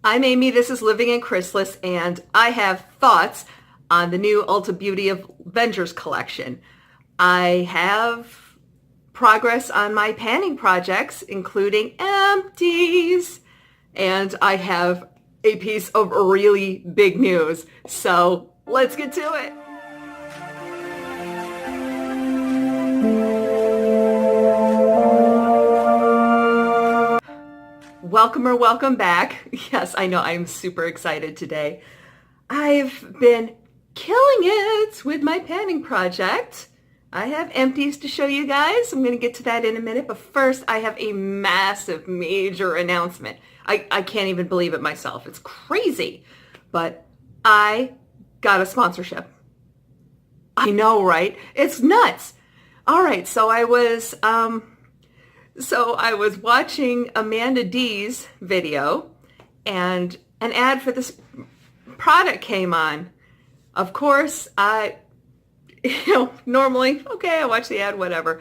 I'm Amy, this is Living in Chrysalis, and I have thoughts on the new Ulta Beauty of Avengers collection. I have progress on my panning projects, including empties, and I have a piece of really big news. So let's get to it. Welcome or welcome back. Yes, I know I'm super excited today. I've been killing it with my panning project. I have empties to show you guys. I'm going to get to that in a minute, but first I have a massive, major announcement. I can't even believe it myself. It's crazy, but I got a sponsorship. I know, right? It's nuts. All right, so I was watching Amanda D's video and an ad for this product came on. Of course, normally, okay, I watch the ad, whatever.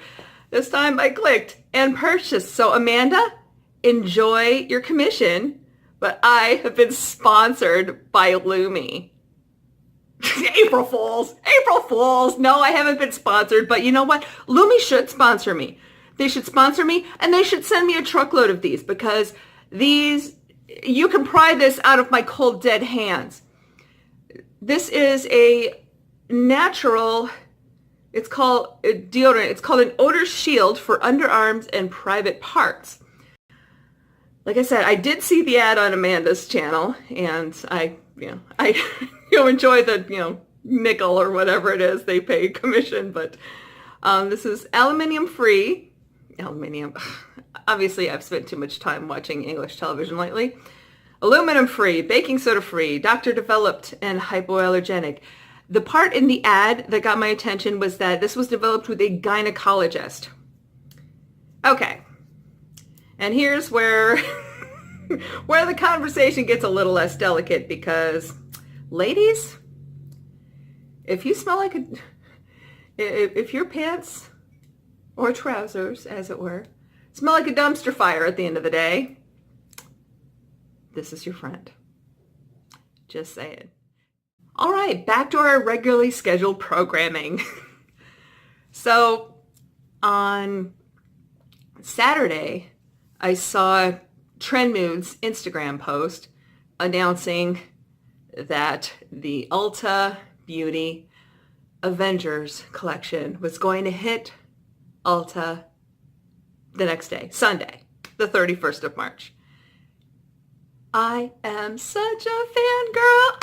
This time I clicked and purchased. So Amanda, enjoy your commission, but I have been sponsored by Lumi. April Fools! April Fools! No, I haven't been sponsored, but you know what? Lumi should sponsor me. They should sponsor me, and they should send me a truckload of these because you can pry this out of my cold, dead hands. This is a natural, it's called a deodorant. It's called an odor shield for underarms and private parts. Like I said, I did see the ad on Amanda's channel, and I enjoy the, nickel or whatever it is they pay commission, but this is aluminum free. Aluminum. Obviously, I've spent too much time watching English television lately. Aluminum free, baking soda free, doctor developed, and hypoallergenic. The part in the ad that got my attention was that this was developed with a gynecologist. Okay. And here's where where the conversation gets a little less delicate because ladies, if you smell like if your pants or trousers, as it were, smell like a dumpster fire at the end of the day, this is your friend. Just saying. All right, back to our regularly scheduled programming. So on Saturday, I saw Trend Mood's Instagram post announcing that the Ulta Beauty Avengers collection was going to hit Ulta the next day, Sunday, the 31st of March. I am such a fangirl.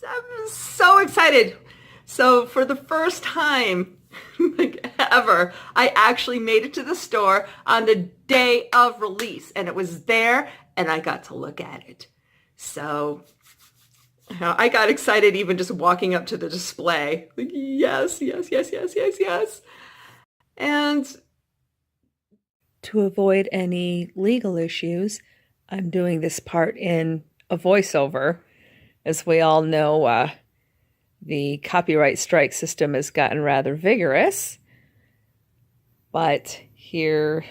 I'm so excited. So for the first time ever, I actually made it to the store on the day of release, and it was there, and I got to look at it. So I got excited even just walking up to the display. Like, yes, yes, yes, yes, yes, yes. And to avoid any legal issues, I'm doing this part in a voiceover. As we all know, the copyright strike system has gotten rather vigorous. But here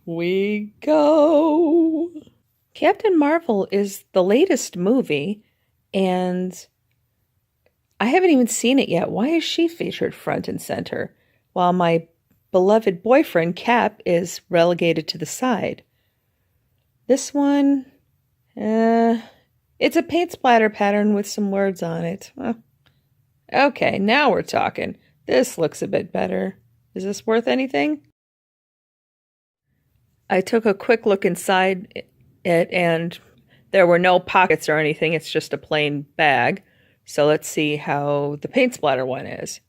we go. Captain Marvel is the latest movie, and I haven't even seen it yet. Why is she featured front and center, while my beloved boyfriend, Cap, is relegated to the side? This one, it's a paint splatter pattern with some words on it. Okay, now we're talking. This looks a bit better. Is this worth anything? I took a quick look inside it, and there were no pockets or anything. It's just a plain bag. So let's see how the paint splatter one is.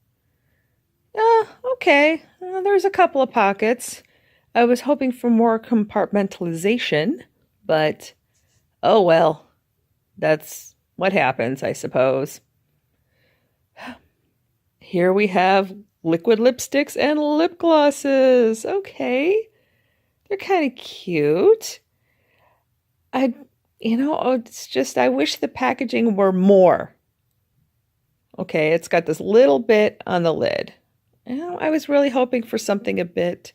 Okay. There's a couple of pockets. I was hoping for more compartmentalization, but oh well. That's what happens, I suppose. Here we have liquid lipsticks and lip glosses. Okay. They're kind of cute. It's just, I wish the packaging were more. Okay, it's got this little bit on the lid. I was really hoping for something a bit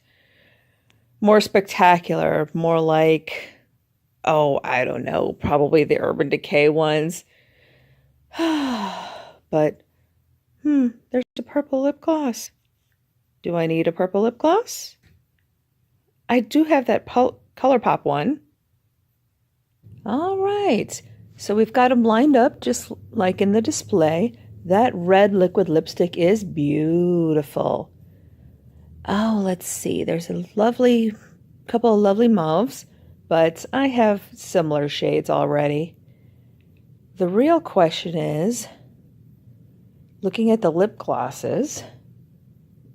more spectacular, more like Oh, I don't know, probably the Urban Decay ones. But, there's a purple lip gloss. Do I need a purple lip gloss? I do have that ColourPop one. All right, so we've got them lined up just like in the display. That red liquid lipstick is beautiful. Oh, let's see. There's a couple of lovely mauves, but I have similar shades already. The real question is, looking at the lip glosses,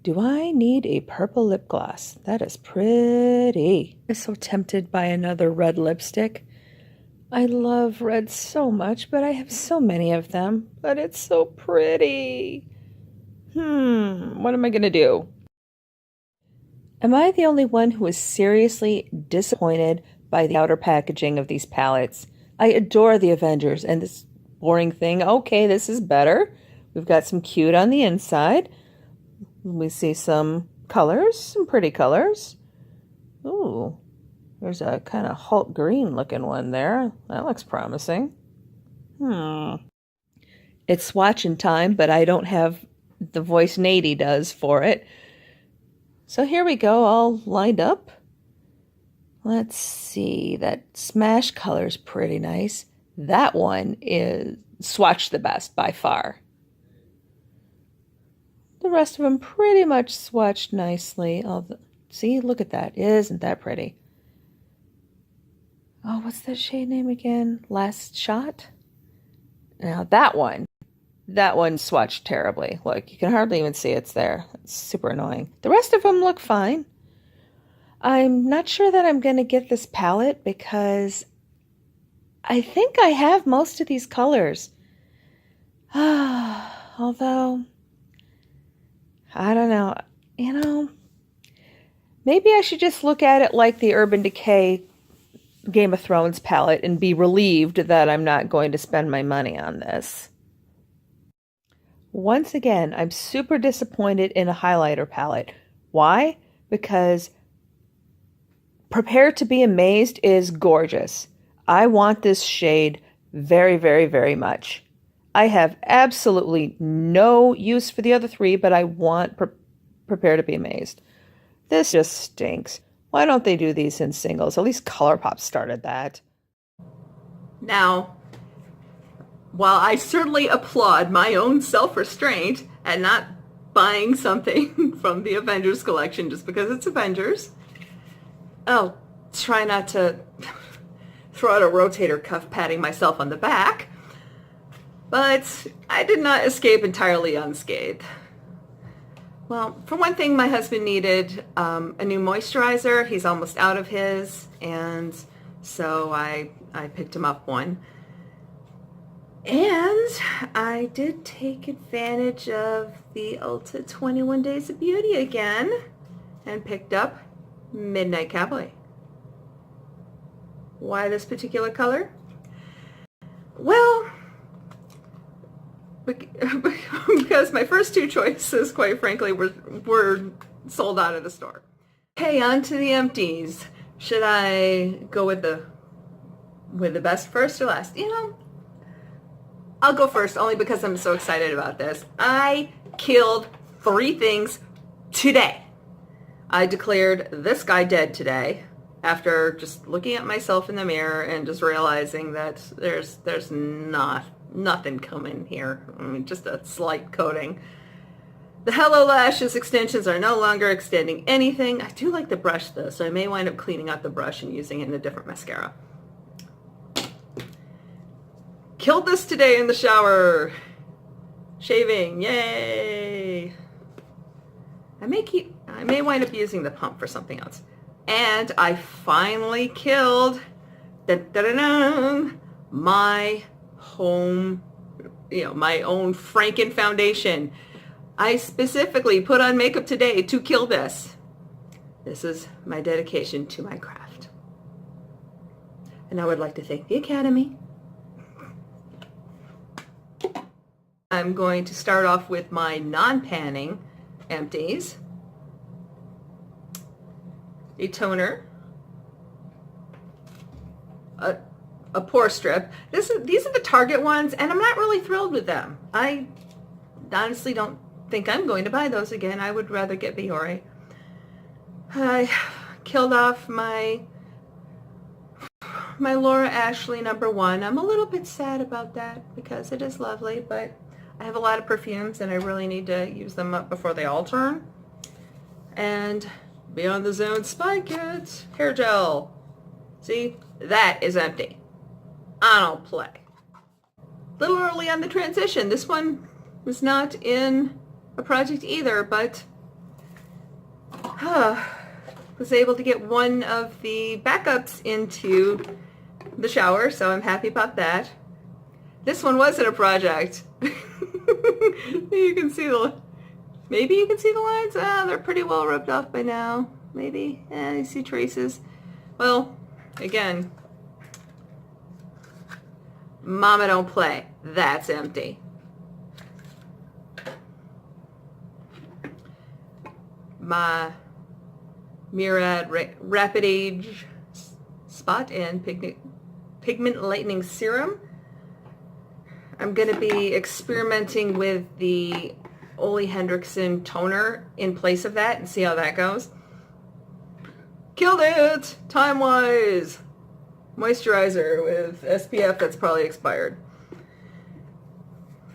do I need a purple lip gloss? That is pretty. I'm so tempted by another red lipstick. I love red so much, but I have so many of them. But it's so pretty. What am I going to do? Am I the only one who is seriously disappointed by the outer packaging of these palettes? I adore the Avengers, and this boring thing, okay, this is better. We've got some cute on the inside. We see some colors, some pretty colors. Ooh, there's a kind of Hulk green looking one there. That looks promising. It's swatching time, but I don't have the voice Nady does for it. So here we go, all lined up. Let's see, that Smash color's pretty nice. That one is swatched the best by far. The rest of them pretty much swatched nicely. See, look at that. Isn't that pretty? Oh, what's that shade name again? Last Shot? Now that one swatched terribly. Look, you can hardly even see it's there. It's super annoying. The rest of them look fine. I'm not sure that I'm going to get this palette because I think I have most of these colors. Although, I don't know. Maybe I should just look at it like the Urban Decay Game of Thrones palette and be relieved that I'm not going to spend my money on this. Once again, I'm super disappointed in a highlighter palette. Why? Because Prepare to be Amazed is gorgeous. I want this shade very, very, very much. I have absolutely no use for the other three, but I want Prepare to be Amazed. This just stinks. Why don't they do these in singles? At least ColourPop started that. Now, while I certainly applaud my own self-restraint at not buying something from the Avengers collection just because it's Avengers, try not to throw out a rotator cuff patting myself on the back, but I did not escape entirely unscathed. Well, for one thing, my husband needed a new moisturizer. He's almost out of his, and so I picked him up one. And I did take advantage of the Ulta 21 Days of Beauty again and picked up Midnight Cowboy. Why this particular color? Well, because my first two choices, quite frankly, were sold out of the store. Okay, on to the empties. Should I go with the best first or last? I'll go first only because I'm so excited about this. I killed 3 things today. I declared this guy dead today after just looking at myself in the mirror and just realizing that there's nothing coming here. I mean, just a slight coating. The Hello Lashes extensions are no longer extending anything. I do like the brush though, so I may wind up cleaning out the brush and using it in a different mascara. Killed this today in the shower. Shaving, yay! I may wind up using the pump for something else. And I finally killed my home, my own Franken foundation. I specifically put on makeup today to kill this. This is my dedication to my craft. And I would like to thank the Academy. I'm going to start off with my non-panning empties. A toner, a pore strip. These are the Target ones, and I'm not really thrilled with them. I honestly don't think I'm going to buy those again. I would rather get Biore. I killed off my Laura Ashley #1. I'm a little bit sad about that because it is lovely, but I have a lot of perfumes and I really need to use them up before they all turn. And Beyond the Zone Spy Kit hair gel. See, that is empty. I don't play. A little early on the transition. This one was not in a project either, but was able to get one of the backups into the shower, so I'm happy about that. This one was in a project. You can see maybe you can see the lines. They're pretty well rubbed off by now. Maybe, you see traces. Well, again, Mama don't play. That's empty. My Murad Rapid Age Spot and Pigment Lightening Serum. I'm going to be experimenting with the Ole Hendrickson toner in place of that and see how that goes. Killed it! Time-wise! Moisturizer with SPF that's probably expired.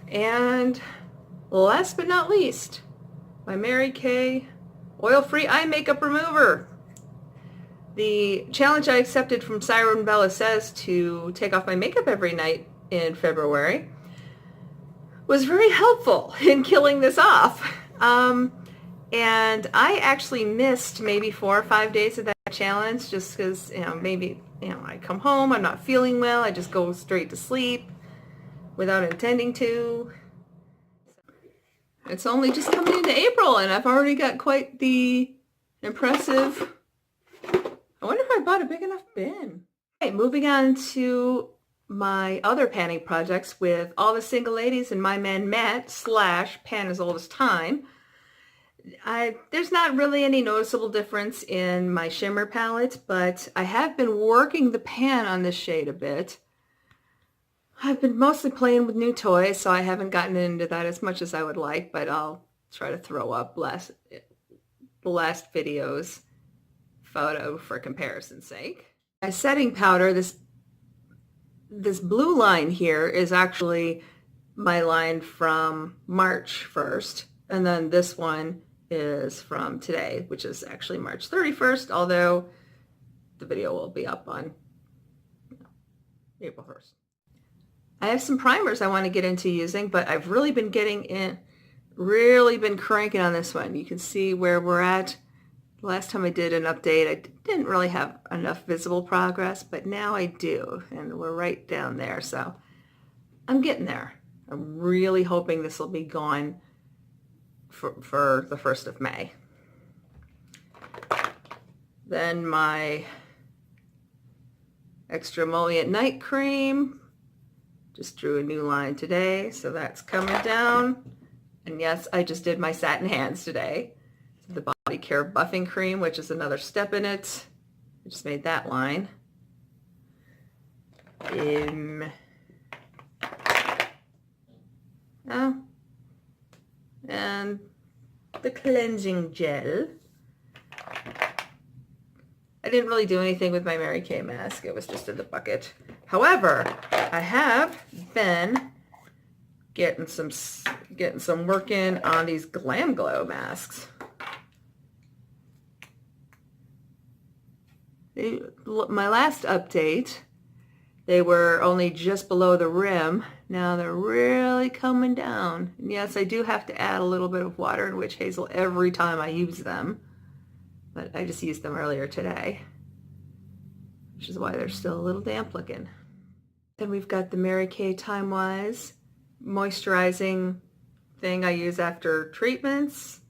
And last but not least, my Mary Kay Oil-Free Eye Makeup Remover. The challenge I accepted from Siren Bella Says to take off my makeup every night in February was very helpful in killing this off. And I actually missed maybe 4 or 5 days of that challenge just because, maybe, I come home, I'm not feeling well, I just go straight to sleep without intending to. It's only just coming into April and I've already got quite the impressive, I wonder if I bought a big enough bin. Okay, moving on to my other panning projects with All the Single Ladies and My Man Matt / Pan as Old as Time. There's not really any noticeable difference in my shimmer palette, but I have been working the pan on this shade a bit. I've been mostly playing with new toys, so I haven't gotten into that as much as I would like, but I'll try to throw up the last video's photo for comparison's sake. My setting powder, this blue line here is actually my line from March 1st, and then this one is from today, which is actually March 31st, although the video will be up on April 1st. I have some primers I want to get into using, but I've really been cranking on this one. You can see where we're at. Last time I did an update, I didn't really have enough visible progress, but now I do, and we're right down there, so I'm getting there. I'm really hoping this will be gone for the 1st of May. Then my Extra Emollient Night Cream. Just drew a new line today, so that's coming down. And yes, I just did my satin hands today. The Body Care Buffing Cream, which is another step in it. I just made that line. And the cleansing gel. I didn't really do anything with my Mary Kay mask. It was just in the bucket. However, I have been getting some work in on these Glam Glow masks. My last update, they were only just below the rim. Now they're really coming down. And yes, I do have to add a little bit of water and witch hazel every time I use them. But I just used them earlier today, which is why they're still a little damp looking. Then we've got the Mary Kay Time Wise moisturizing thing I use after treatments,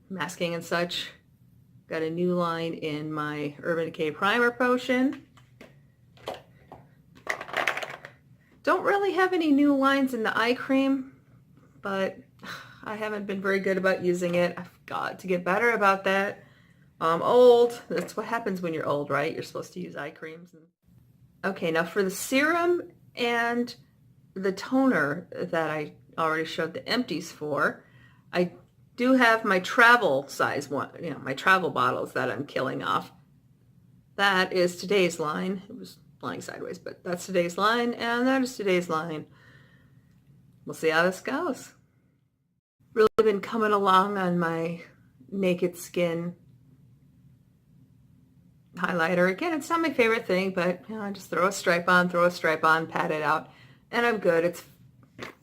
masking and such. Got a new line in my Urban Decay Primer Potion. Don't really have any new lines in the eye cream, but I haven't been very good about using it. I've got to get better about that. I'm old. That's what happens when you're old, right? You're supposed to use eye creams. Okay, now for the serum and the toner that I already showed the empties for, I do have my travel size one, my travel bottles that I'm killing off. That is today's line. It was lying sideways, but that's today's line, and that is today's line. We'll see how this goes. Really been coming along on my naked skin highlighter. Again, it's not my favorite thing, but I just throw a stripe on, pat it out, and I'm good.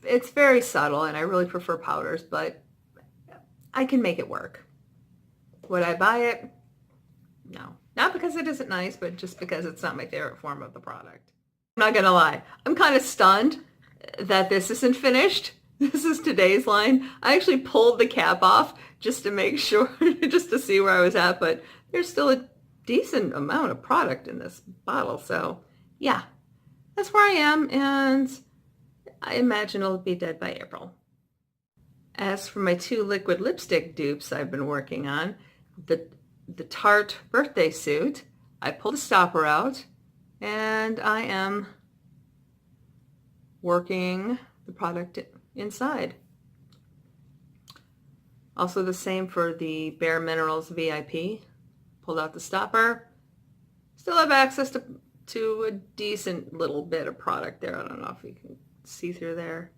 It's very subtle, and I really prefer powders, but I can make it work. Would I buy it? No. Not because it isn't nice, but just because it's not my favorite form of the product. I'm not gonna lie. I'm kind of stunned that this isn't finished. This is today's line. I actually pulled the cap off just to make sure, just to see where I was at, but there's still a decent amount of product in this bottle. So yeah, that's where I am, and I imagine it'll be dead by April. As for my 2 liquid lipstick dupes I've been working on, the Tarte birthday suit, I pulled a stopper out, and I am working the product inside. Also the same for the Bare Minerals VIP. Pulled out the stopper. Still have access to a decent little bit of product there. I don't know if you can see through there.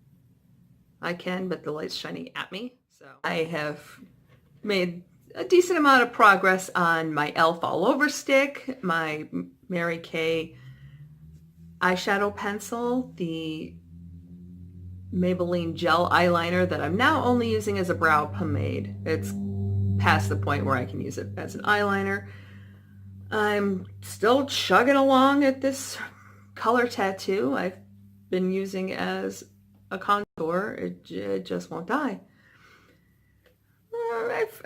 I can, but the light's shining at me. So I have made a decent amount of progress on my e.l.f. All Over stick, my Mary Kay eyeshadow pencil, the Maybelline gel eyeliner that I'm now only using as a brow pomade. It's past the point where I can use it as an eyeliner. I'm still chugging along at this color tattoo I've been using as a contour. It just won't die.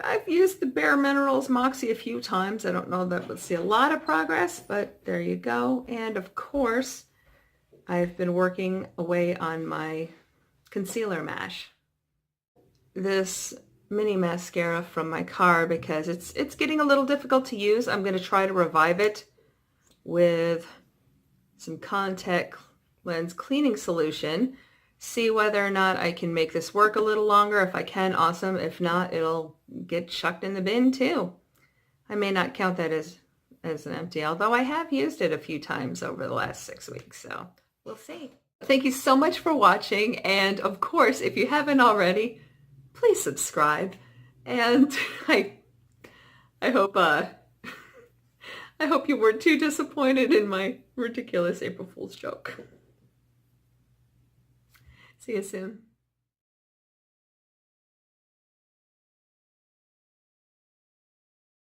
I've used the Bare Minerals Moxie a few times. I don't know that we'll see a lot of progress, but there you go. And of course, I've been working away on my concealer mash. This mini mascara from my car, because it's getting a little difficult to use. I'm going to try to revive it with some contact lens cleaning solution. See whether or not I can make this work a little longer. If I can, awesome. If not, it'll get chucked in the bin too. I may not count that as an empty, although I have used it a few times over the last 6 weeks, so we'll see. Thank you so much for watching, and of course, if you haven't already, please subscribe. And I hope I hope you weren't too disappointed in my ridiculous April Fool's joke. See you soon.